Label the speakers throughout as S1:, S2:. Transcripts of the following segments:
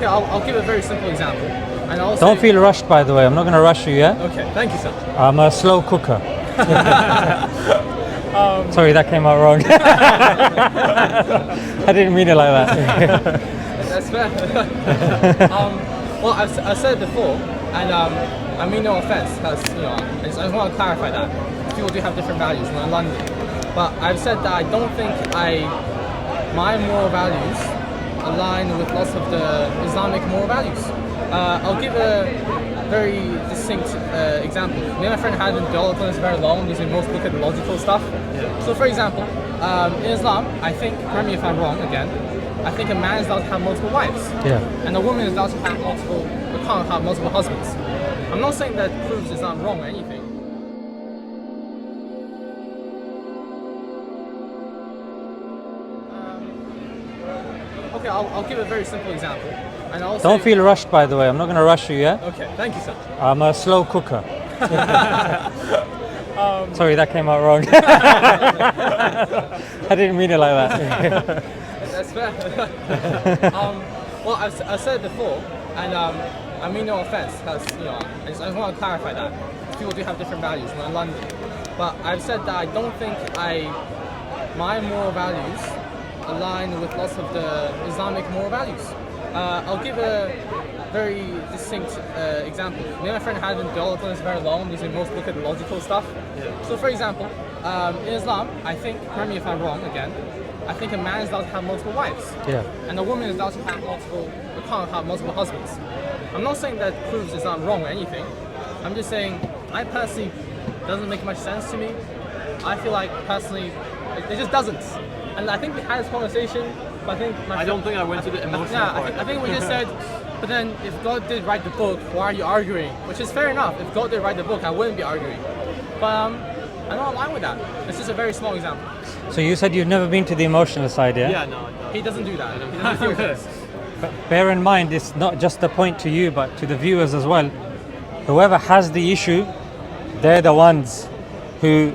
S1: Okay, I'll give a very simple example. And I'll
S2: Don't
S1: say,
S2: feel rushed, by the way. I'm not going to rush you, yeah?
S1: Okay, thank you, sir.
S2: I'm a slow cooker. Sorry, that came out wrong. I didn't mean it like that.
S1: That's fair. Well, I've said it before, and I mean no offense, because I just want to clarify that people do have different values. We're in London, but I've said that I don't think my moral values align with lots of the Islamic moral values. I'll give a very distinct example. Me and my friend had been dialogue on this very long because we both look at the logical stuff. Yeah. So for example, in Islam, I think, correct me if I'm wrong again, I think a man is allowed to have multiple wives.
S2: Yeah.
S1: And a woman is allowed to have can't have multiple husbands. I'm not saying that proves Islam wrong or anything. Okay, I'll give a very simple example. And I'll
S2: Don't
S1: say,
S2: feel rushed, by the way. I'm not going to rush you, yeah?
S1: Okay, thank you, sir.
S2: I'm a slow cooker. Sorry, that came out wrong. I didn't mean it like that.
S1: That's fair. Well, I've said it before, and I mean no offense, because I just want to clarify that people do have different values. We're in London, but I've said that I don't think my moral values align with lots of the Islamic moral values. I'll give a very distinct example. Me and my friend had been dialogue on this very long because we both look at the logical stuff. Yeah. So for example, in Islam, I think, correct me if I'm wrong again, I think a man is allowed to have multiple wives. Yeah. And a woman is allowed to have can't have multiple husbands. I'm not saying that proves Islam wrong or anything. I'm just saying, I personally, doesn't make much sense to me. I feel like personally, it just doesn't. And I think we had this conversation, but I don't think I went to the emotional part. I think we just said, but then if God did write the book, why are you arguing? Which is fair enough. If God did write the book, I wouldn't be arguing. But I don't align with that. It's just a very small example.
S2: So you said you've never been to the emotional side, yeah?
S1: Yeah, no. He doesn't do that. He doesn't feel this.
S2: But bear in mind, it's not just a point to you, but to the viewers as well. Whoever has the issue, they're the ones who,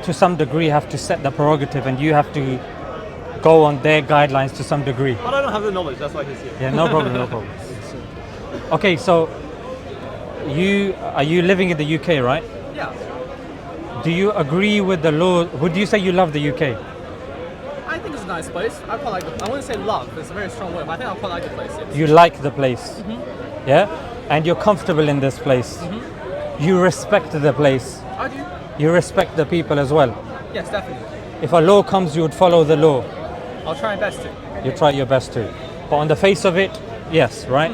S2: to some degree, have to set the prerogative, and you have to go on their guidelines to some degree.
S1: But I don't have the knowledge, that's why he's here.
S2: Yeah, no problem, no problem. Okay, so are you living in the UK, right?
S1: Yeah.
S2: Do you agree with the law? Would you say you love the UK?
S1: I think it's a nice place. I wouldn't say love, it's a very strong word, but I think I quite like the place. Yes.
S2: You like the place, yeah? And you're comfortable in this place. You respect the place.
S1: I do.
S2: You respect the people as well.
S1: Yes, definitely.
S2: If a law comes, you would follow the law.
S1: I'll try my best to.
S2: You try your best to. But on the face of it, yes, right?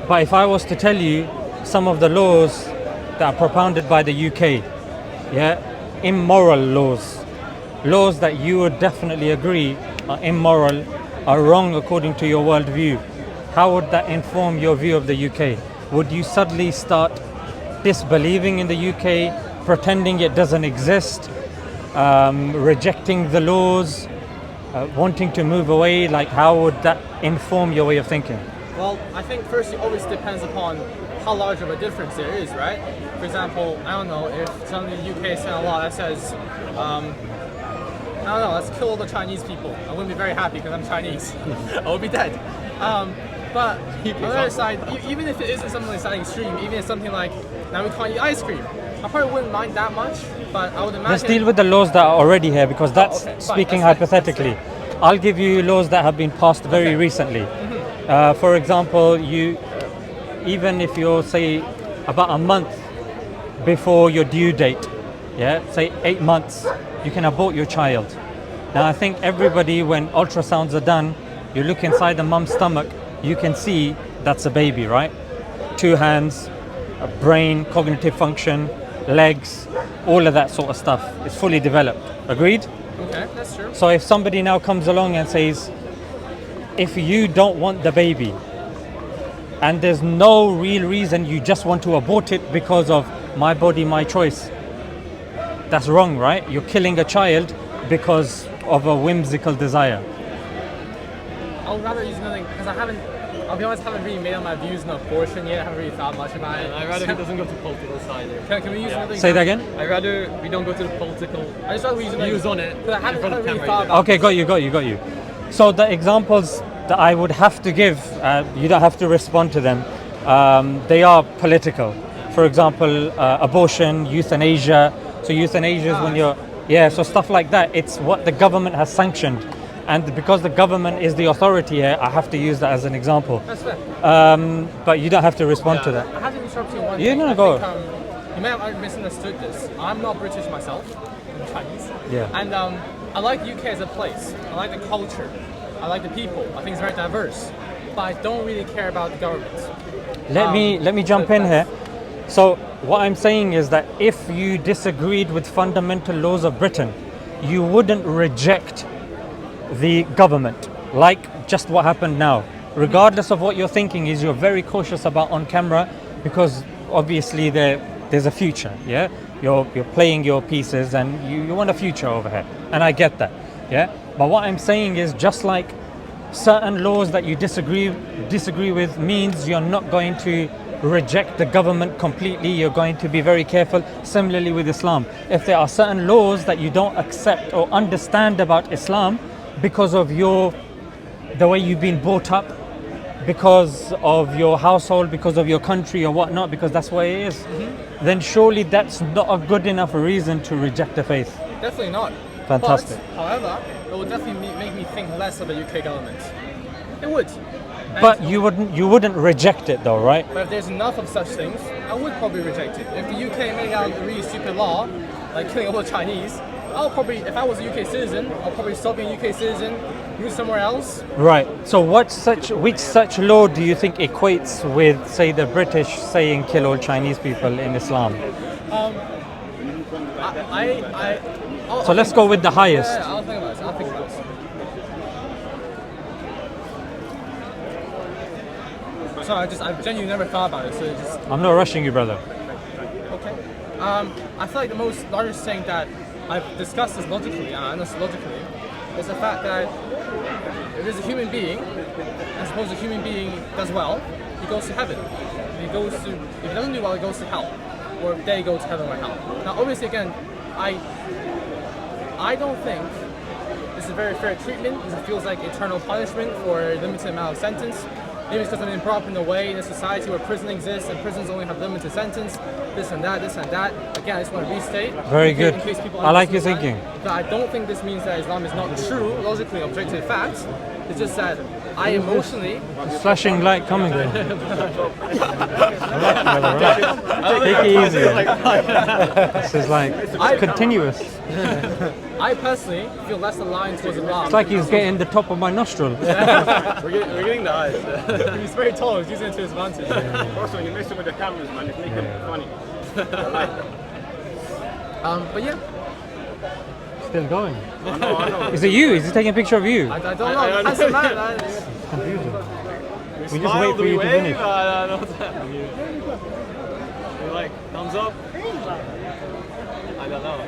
S2: But if I was to tell you some of the laws that are propounded by the UK, yeah, immoral laws that you would definitely agree are immoral, are wrong according to your worldview, how would that inform your view of the UK? Would you suddenly start disbelieving in the UK, pretending it doesn't exist, rejecting the laws, wanting to move away? Like, how would that inform your way of thinking?
S1: Well, I think first it always depends upon how large of a difference there is, right? For example, I don't know, if somebody in the UK said a law that says, I don't know, let's kill all the Chinese people. I wouldn't be very happy because I'm Chinese. I would be dead. But on the other side, even if it isn't something like that extreme, even if it's something like, now we can't eat ice cream, I probably wouldn't mind that much, but I would imagine...
S2: Let's deal with the laws that are already here, because that's speaking hypothetically. I'll give you laws that have been passed very recently. For example, even if you're, say, about a month before your due date, yeah, say 8 months, you can abort your child. Now, I think everybody, when ultrasounds are done, you look inside the mum's stomach, you can see that's a baby, right? 2 hands, a brain, cognitive function, legs, all of that sort of stuff is fully developed. Agreed?
S1: Okay, that's true.
S2: So if somebody now comes along and says, if you don't want the baby and there's no real reason, you just want to abort it because of my body, my choice, that's wrong, right? You're killing a child because of a whimsical desire.
S1: I'll rather use another, because I'll be honest, I haven't really made up my views on abortion yet. I haven't really thought much about it. I'd rather he doesn't go to political side. Can we use another?
S2: Say that again?
S1: I'd rather we don't go to the political. I just rather we use views on it. I haven't really thought about it.
S2: Okay, got you. So the examples that I would have to give, you don't have to respond to them, they are political. For example, abortion, euthanasia. So euthanasia is when you're, yeah, so stuff like that. It's what the government has sanctioned. And because the government is the authority here, I have to use that as an example.
S1: That's fair.
S2: But you don't have to respond to that.
S1: I have to interrupt you on one
S2: Yeah,
S1: thing.
S2: no,
S1: I
S2: go.
S1: think, you may have misunderstood this. I'm not British myself. I'm Chinese.
S2: Yeah.
S1: And I like UK as a place. I like the culture. I like the people. I think it's very diverse. But I don't really care about the government.
S2: Let me jump in here. So what I'm saying is that if you disagreed with fundamental laws of Britain, you wouldn't reject the government, like just what happened now. Regardless of what you're thinking is, you're very cautious about on camera because obviously there's a future, yeah? You're playing your pieces and you want a future over here. And I get that, yeah? But what I'm saying is, just like certain laws that you disagree with means you're not going to reject the government completely, you're going to be very careful. Similarly with Islam, if there are certain laws that you don't accept or understand about Islam because of the way you've been brought up, because of your household, because of your country or whatnot, because that's what it is, then surely that's not a good enough reason to reject the faith.
S1: Definitely not.
S2: Fantastic.
S1: But, however, it would definitely make me think less of the UK government. It would. And
S2: But you wouldn't reject it though, right?
S1: But if there's enough of such things, I would probably reject it. If the UK made out a really stupid law, like killing all the Chinese, I'll probably, if I was a UK citizen, I'll probably stop being a UK citizen, move somewhere else.
S2: Right. So which such law do you think equates with, say, the British saying kill all Chinese people in Islam? So let's go with the highest.
S1: Yeah, I'll think about it. Sorry, I genuinely never thought about it, so it just...
S2: I'm not rushing you, brother.
S1: Okay. I feel like the largest thing that I've discussed this logically, and I understand logically, is the fact that if there's a human being, and suppose the human being does well, he goes to heaven. If he doesn't do well, he goes to hell. Or they go to heaven or hell. Now, obviously, again, I don't think this is very fair treatment, because it feels like eternal punishment for a limited amount of sentence. Maybe it's because I've been brought up in a way in a society where prison exists and prisons only have limited sentence, this and that. Again, I just want to restate.
S2: Very good.
S1: In case people
S2: I like your
S1: understand
S2: thinking.
S1: that I don't think this means that Islam is not true, logically objective facts. It's just that I emotionally...
S2: It's flashing light coming there. Take it easy. This is like, it's continuous.
S1: I personally feel less aligned towards Islam.
S2: It's like he's getting the top of my nostril.
S1: We're getting the eyes. He's very tall, he's using it to his advantage.
S3: Also, you're messing with the cameras, man. It's making it funny.
S1: But yeah.
S2: Still going.
S3: I know.
S2: Is it you? Is he taking a picture of you?
S1: I don't know. Handsome man.
S2: Confusing. We just
S4: Smile,
S2: wait for
S4: do
S2: you
S4: we
S2: to
S4: wave?
S2: finish.
S4: I don't know what's happening. You like thumbs up? I don't know.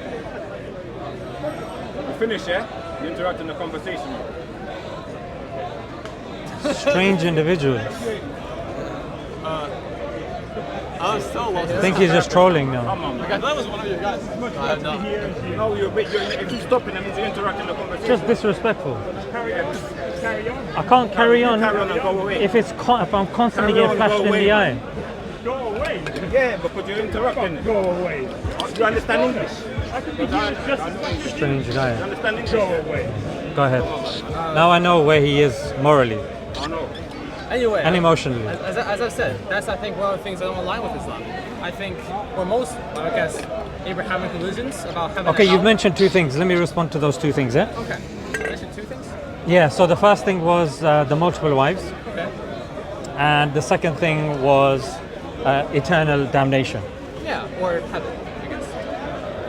S3: You finish, yeah? You interact in the conversation.
S2: Strange individual.
S4: I'm so lost.
S2: I think he's just trolling now.
S3: Come on, man.
S4: That was one of your guys. I have not.
S3: No, if you stop it, that means you interact in the conversation.
S2: Just disrespectful.
S3: Carry on.
S2: I can't carry on
S3: Carry on and go away.
S2: if I'm constantly
S3: Carry
S2: getting
S3: on,
S2: flashed
S3: go
S2: in
S3: away.
S2: the eye.
S5: Go away.
S3: Yeah, because you're interrupting.
S5: Go away.
S3: You understand English?
S5: I can be here just
S2: Strange
S3: You
S2: guy.
S3: understand English?
S5: go away.
S2: Go ahead. Now I know where he is morally
S3: I know.
S1: Anyway.
S2: and emotionally.
S1: As I've said, that's I think one of the things that don't align with Islam. I think, or most, I guess, Abrahamic religions about heaven
S2: Okay,
S1: and
S2: you've
S1: hell.
S2: mentioned two things. Let me respond to those two things, yeah?
S1: Okay. I mentioned two things.
S2: Yeah, so the first thing was the multiple wives,
S1: Okay.
S2: and the second thing was eternal damnation,
S1: Yeah, or heaven, I guess.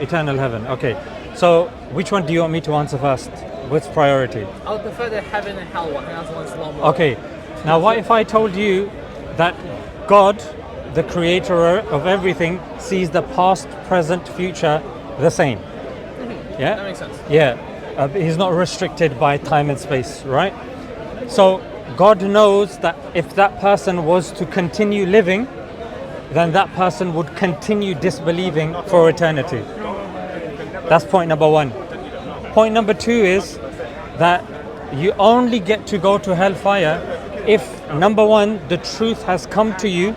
S2: eternal heaven. Okay, so which one do you want me to answer first? What's priority?
S1: I would prefer the heaven and hell one. I think that's the one that's a lot more.
S2: Okay, now what if I told you that God, the creator of everything, sees the past, present, future the same?
S1: That
S2: Yeah?
S1: makes sense.
S2: Yeah, he's not restricted by time and space, right? So God knows that if that person was to continue living, then that person would continue disbelieving for eternity. That's point number one. Point number two is that you only get to go to hellfire if, number one, the truth has come to you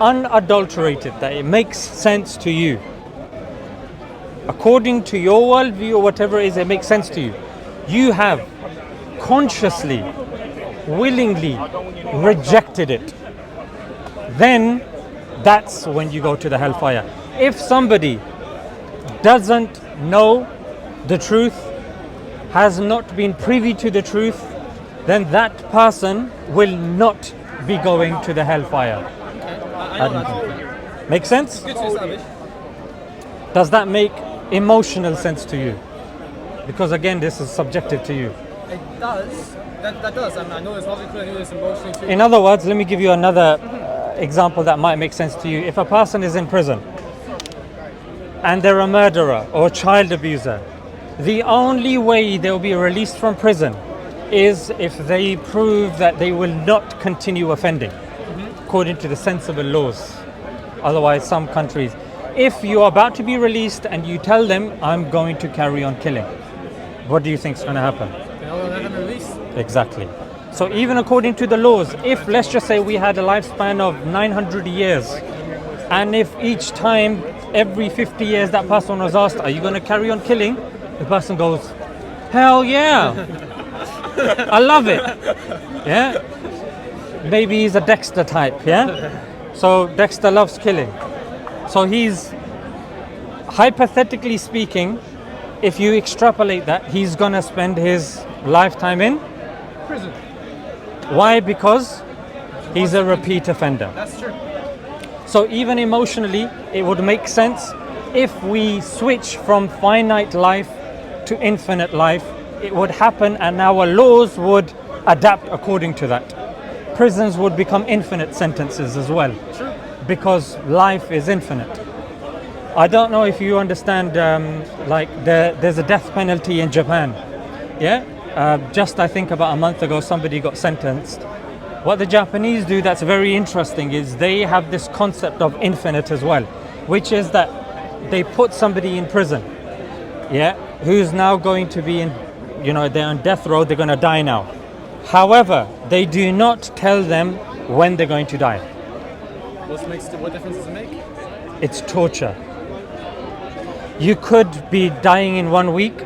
S2: unadulterated, that it makes sense to you. According to your worldview or whatever it is, it makes sense to you. You have consciously, willingly rejected it. Then that's when you go to the hellfire. If somebody doesn't know the truth, has not been privy to the truth, then that person will not be going to the hellfire.
S1: I know that.
S2: Make sense?
S1: Good to establish.
S2: Does that make emotional sense to you? Because again, this is subjective to you.
S1: It does. That does. I mean, I know it's logically, I know it's emotionally too.
S2: In other words, let me give you another example that might make sense to you. If a person is in prison and they're a murderer or a child abuser, the only way they'll be released from prison is if they prove that they will not continue offending, according to the sensible laws. Otherwise, some countries, if you're about to be released and you tell them, I'm going to carry on killing, what do you think is going to happen?
S1: You know, let them release.
S2: Exactly. So even according to the laws, if let's just say we had a lifespan of 900 years, and if each time, every 50 years, that person was asked, are you going to carry on killing? The person goes, hell yeah, I love it. Yeah. Maybe he's a Dexter type, yeah? So Dexter loves killing. So he's, hypothetically speaking, if you extrapolate that, he's gonna spend his lifetime in
S1: Prison.
S2: Why? Because he's a repeat offender.
S1: That's true.
S2: So even emotionally, it would make sense if we switch from finite life to infinite life. It would happen, and our laws would adapt according to that. Prisons would become infinite sentences as well, because life is infinite. I don't know if you understand, there's a death penalty in Japan. Yeah? Just I think about a month ago, somebody got sentenced. What the Japanese do that's very interesting is they have this concept of infinite as well, which is that they put somebody in prison, yeah, who's now going to be in, they're on death row, they're going to die now. However, they do not tell them when they're going to die.
S1: What difference does it make?
S2: It's torture. You could be dying in 1 week,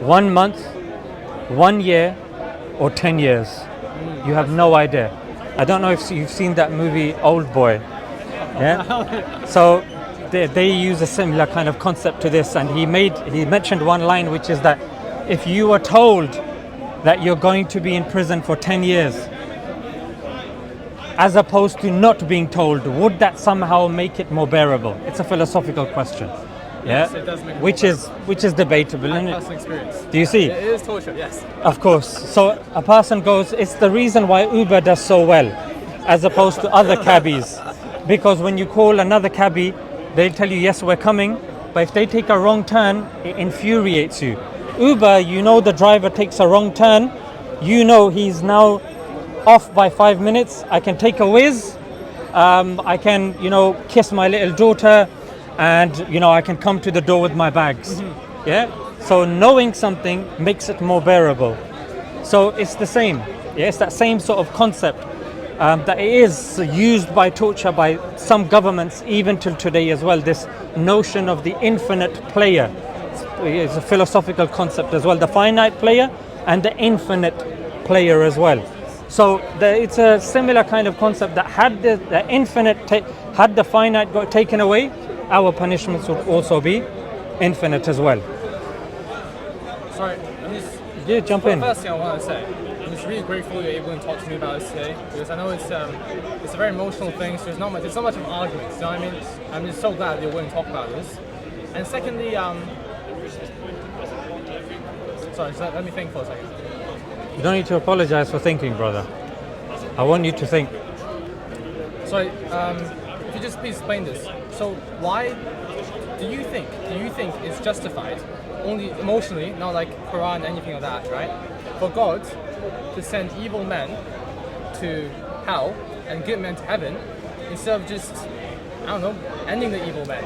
S2: 1 month, 1 year, or 10 years. You have no idea. I don't know if you've seen that movie Old Boy. Yeah. So they use a similar kind of concept to this, and he mentioned one line, which is that if you were told that you're going to be in prison for 10 years, as opposed to not being told, would that somehow make it more bearable? It's a philosophical question. Yeah,
S1: Yes, it does make it
S2: which is debatable, isn't it?
S1: personal experience.
S2: Do you see?
S1: It is torture, yes.
S2: Of course. So a person goes, it's the reason why Uber does so well as opposed to other cabbies. Because when you call another cabbie, they'll tell you, yes, we're coming. But if they take a wrong turn, it infuriates you. Uber, the driver takes a wrong turn. He's now off by 5 minutes. I can take a whiz. I can, kiss my little daughter. And I can come to the door with my bags. Yeah. So knowing something makes it more bearable. So it's the same. Yeah, it's that same sort of concept that it is used by torture by some governments even till today as well. This notion of the infinite player is a philosophical concept as well. The finite player and the infinite player as well. So it's a similar kind of concept that had the infinite had the finite got taken away, our punishments would also be infinite as well.
S1: Sorry,
S2: Jump in.
S1: The first thing I want to say, I'm just really grateful you're able to talk to me about this today, because I know it's a very emotional thing, so there's not much of an argument, you know what I mean? I'm just so glad you're willing to talk about this. And secondly, sorry, so let me think for a second.
S2: You don't need to apologize for thinking, brother. I want you to think.
S1: Sorry, if you just please explain this. So why do you think it's justified, only emotionally, not like Quran, anything like that, right? For God to send evil men to hell and good men to heaven, instead of just, I don't know, ending the evil men?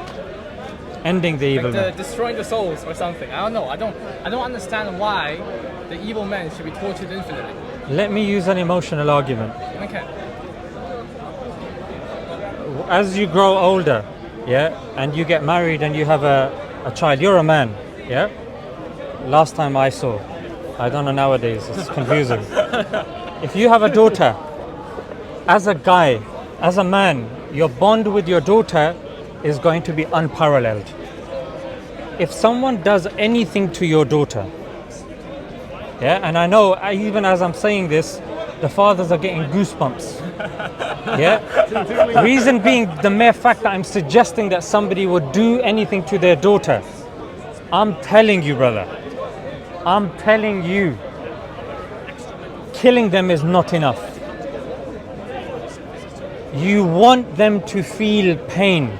S2: Ending the evil
S1: Like
S2: men.
S1: destroying the souls or something. I don't know. I don't understand why the evil men should be tortured infinitely.
S2: Let me use an emotional argument.
S1: Okay.
S2: As you grow older, yeah, and you get married and you have a child, you're a man, yeah? Last time I saw, I don't know nowadays, it's confusing. If you have a daughter, as a guy, as a man, your bond with your daughter is going to be unparalleled. If someone does anything to your daughter, yeah, and I know even as I'm saying this, the fathers are getting goosebumps. Yeah? Reason being the mere fact that I'm suggesting that somebody would do anything to their daughter. I'm telling you, brother. I'm telling you. Killing them is not enough. You want them to feel pain.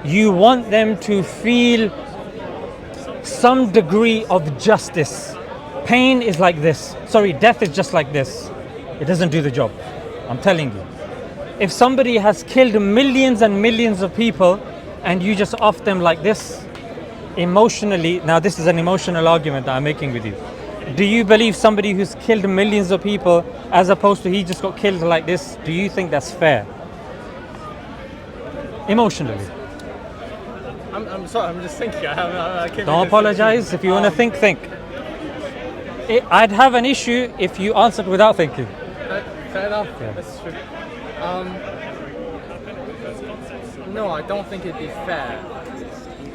S2: You want them to feel some degree of justice. Pain is like this. Sorry, death is just like this. It doesn't do the job. I'm telling you. If somebody has killed millions and millions of people and you just off them like this, emotionally, now this is an emotional argument that I'm making with you. Do you believe somebody who's killed millions of people as opposed to he just got killed like this, do you think that's fair? Emotionally.
S1: I'm sorry, I'm just thinking. I can't
S2: Don't apologize. If you want to think. I'd have an issue if you answered without thinking.
S1: Fair enough.
S2: Yeah.
S1: That's true. No, I don't think it'd be fair.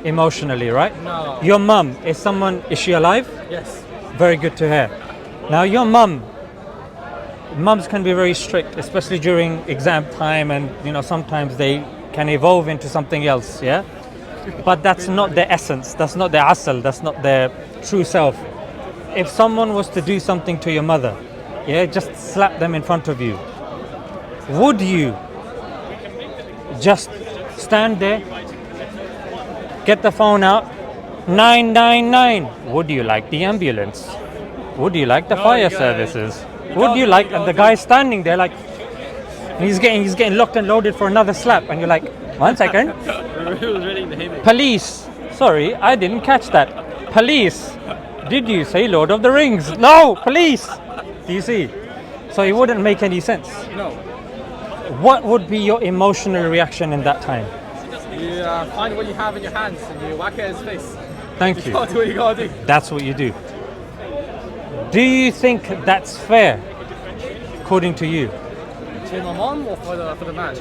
S2: Emotionally, right?
S1: No.
S2: Your mum, is she alive?
S1: Yes.
S2: Very good to hear. Now your mums can be very strict, especially during exam time, and sometimes they can evolve into something else, yeah? But that's not their essence, that's not their asal, that's not their true self. If someone was to do something to your mother, yeah, just slap them in front of you, would you just stand there, get the phone out, 999, would you like the ambulance? Would you like the fire services? Would you like, and the guy's standing there like, he's getting locked and loaded for another slap, and you're like, 1 second. Police, sorry, I didn't catch that. Police, did you say Lord of the Rings? No, police. Do you see? So it wouldn't make any sense.
S1: No.
S2: What would be your emotional reaction in that time?
S1: You find what you have in your hands and you whack it at his face.
S2: Thank
S1: You
S2: you.
S1: gotta do what you gotta do.
S2: That's what you do. Do you think that's fair, according to you?
S1: To my mom or for the man?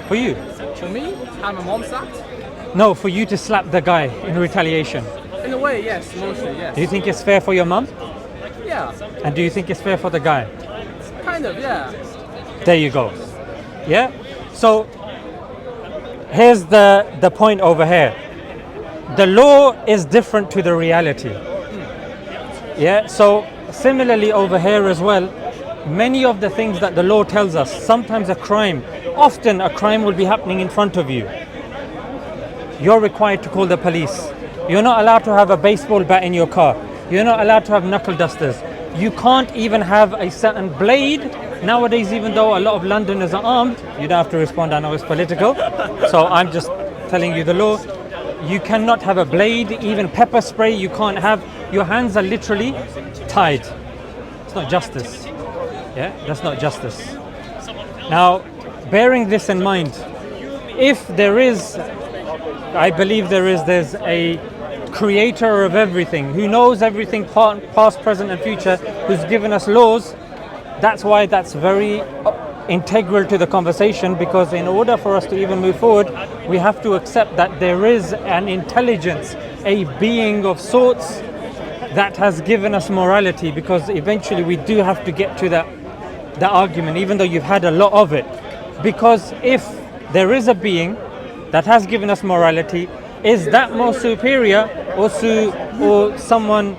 S2: For you?
S1: For me, have my mom slapped?
S2: No, for you to slap the guy in retaliation.
S1: In a way, yes, mostly, yes.
S2: Do you think it's fair for your mum?
S1: Yeah,
S2: And do you think it's fair for the guy?
S1: kind of, yeah.
S2: There you go. Yeah? So here's the point over here. The law is different to the reality. Yeah? So similarly over here as well, many of the things that the law tells us, sometimes often a crime will be happening in front of you. You're required to call the police. You're not allowed to have a baseball bat in your car. You're not allowed to have knuckle dusters. You can't even have a certain blade. Nowadays, even though a lot of Londoners are armed, you don't have to respond, I know it's political. So I'm just telling you the law. You cannot have a blade, even pepper spray, you can't have. Your hands are literally tied. It's not justice. Yeah, that's not justice. Now, bearing this in mind, if there is, I believe there's a creator of everything, who knows everything past, present and future, who's given us laws. That's why that's very integral to the conversation, because in order for us to even move forward, we have to accept that there is an intelligence, a being of sorts that has given us morality, because eventually we do have to get to that argument, even though you've had a lot of it. Because if there is a being that has given us morality, is that more superior or someone,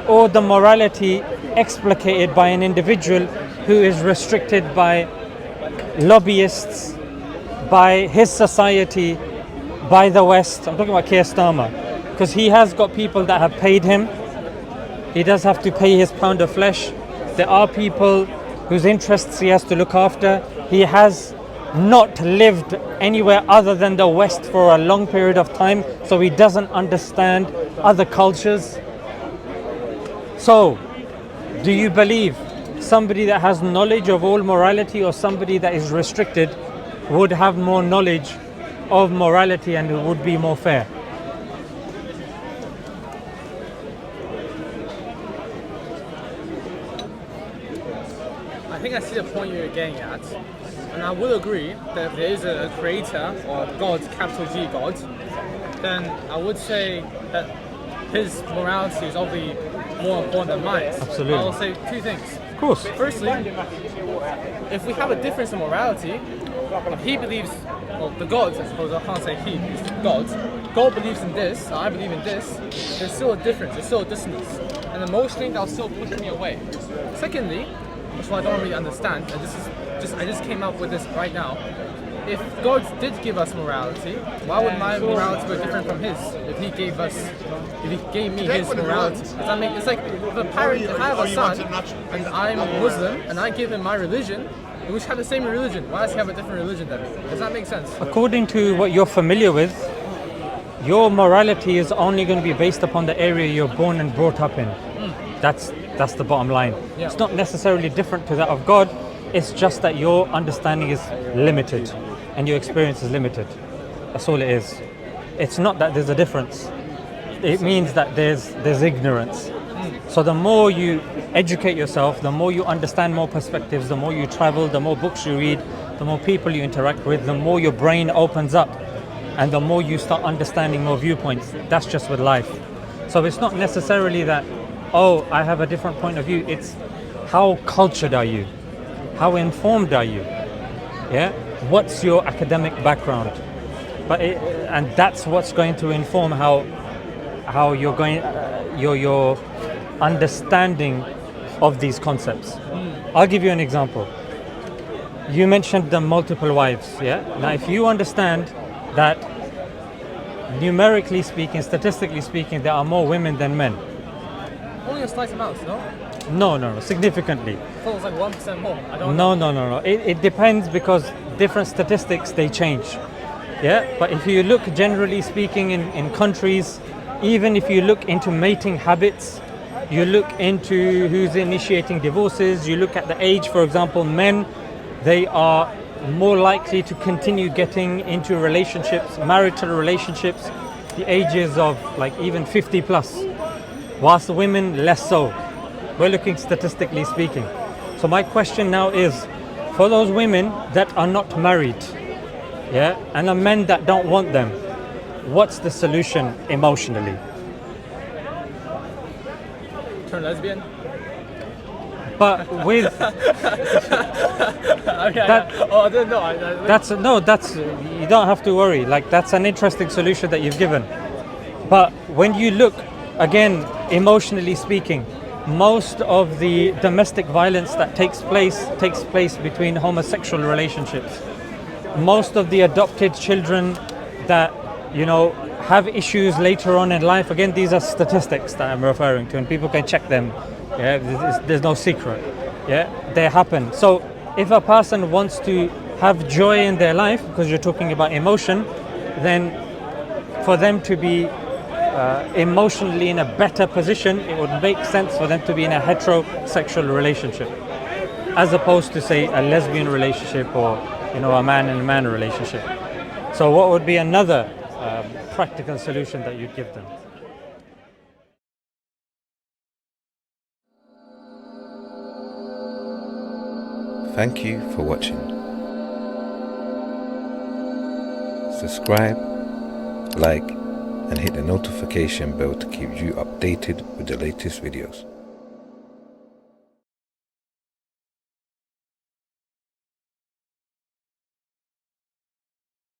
S2: or the morality explicated by an individual who is restricted by lobbyists, by his society, by the West? I'm talking about Keir Starmer, because he has got people that have paid him. He does have to pay his pound of flesh. There are people whose interests he has to look after. He has not lived anywhere other than the West for a long period of time, so he doesn't understand other cultures. So, do you believe somebody that has knowledge of all morality or somebody that is restricted would have more knowledge of morality and it would be more fair?
S1: I think I see the point you're getting at, and I will agree that if there is a creator or God, capital G God, then I would say that his morality is obviously more important than mine.
S2: Absolutely.
S1: I will say two things.
S2: Of course.
S1: Firstly, if we have a difference in morality, if he believes, well, the gods, I suppose, I can't say he, it's God believes in this, I believe in this, there's still a difference, there's still a distance. And emotionally, that'll still push me away. Secondly, which I don't really understand, and this is I just came up with this right now. If God did give us morality, why would my morality be different from his? If he gave me his morality, does that make? It's like if a parent, if I have a son and I'm Muslim and I give him my religion, we should have the same religion. Why does he have a different religion then? Does that make sense?
S2: According to what you're familiar with, your morality is only going to be based upon the area you're born and brought up in. That's the bottom line.
S1: Yeah.
S2: It's not necessarily different to that of God. It's just that your understanding is limited and your experience is limited. That's all it is. It's not that there's a difference. It means that there's ignorance. So the more you educate yourself, the more you understand more perspectives, the more you travel, the more books you read, the more people you interact with, the more your brain opens up and the more you start understanding more viewpoints. That's just with life. So it's not necessarily that, oh, I have a different point of view. It's how cultured are you? How informed are you? Yeah? What's your academic background? And that's what's going to inform how you're going, your understanding of these concepts. I'll give you an example. You mentioned the multiple wives, yeah? Now, if you understand that numerically speaking, statistically speaking, there are more women than men.
S1: Only a slight amount, no?
S2: No, significantly.
S1: I thought it was like 1% more. I don't know.
S2: No. It depends because different statistics, they change. Yeah, but if you look generally speaking in countries, even if you look into mating habits, you look into who's initiating divorces, you look at the age, for example, men, they are more likely to continue getting into relationships, marital relationships, the ages of like even 50 plus, whilst the women less so. We're looking statistically speaking. So my question now is, for those women that are not married, yeah, and the men that don't want them, what's the solution emotionally?
S1: Turn lesbian?
S2: But with that's you don't have to worry. Like that's an interesting solution that you've given. But when you look again, emotionally speaking, most of the domestic violence that takes place between homosexual relationships. Most of the adopted children that, you know, have issues later on in life, again, these are statistics that I'm referring to and people can check them. Yeah, there's no secret. Yeah, they happen. So if a person wants to have joy in their life, because you're talking about emotion, then for them to be emotionally in a better position, it would make sense for them to be in a heterosexual relationship, as opposed to say a lesbian relationship or, you know, a man and a man relationship. So what would be another practical solution that you'd give them?
S6: Thank you for watching. Subscribe, like, and hit the notification bell to keep you updated with the latest videos.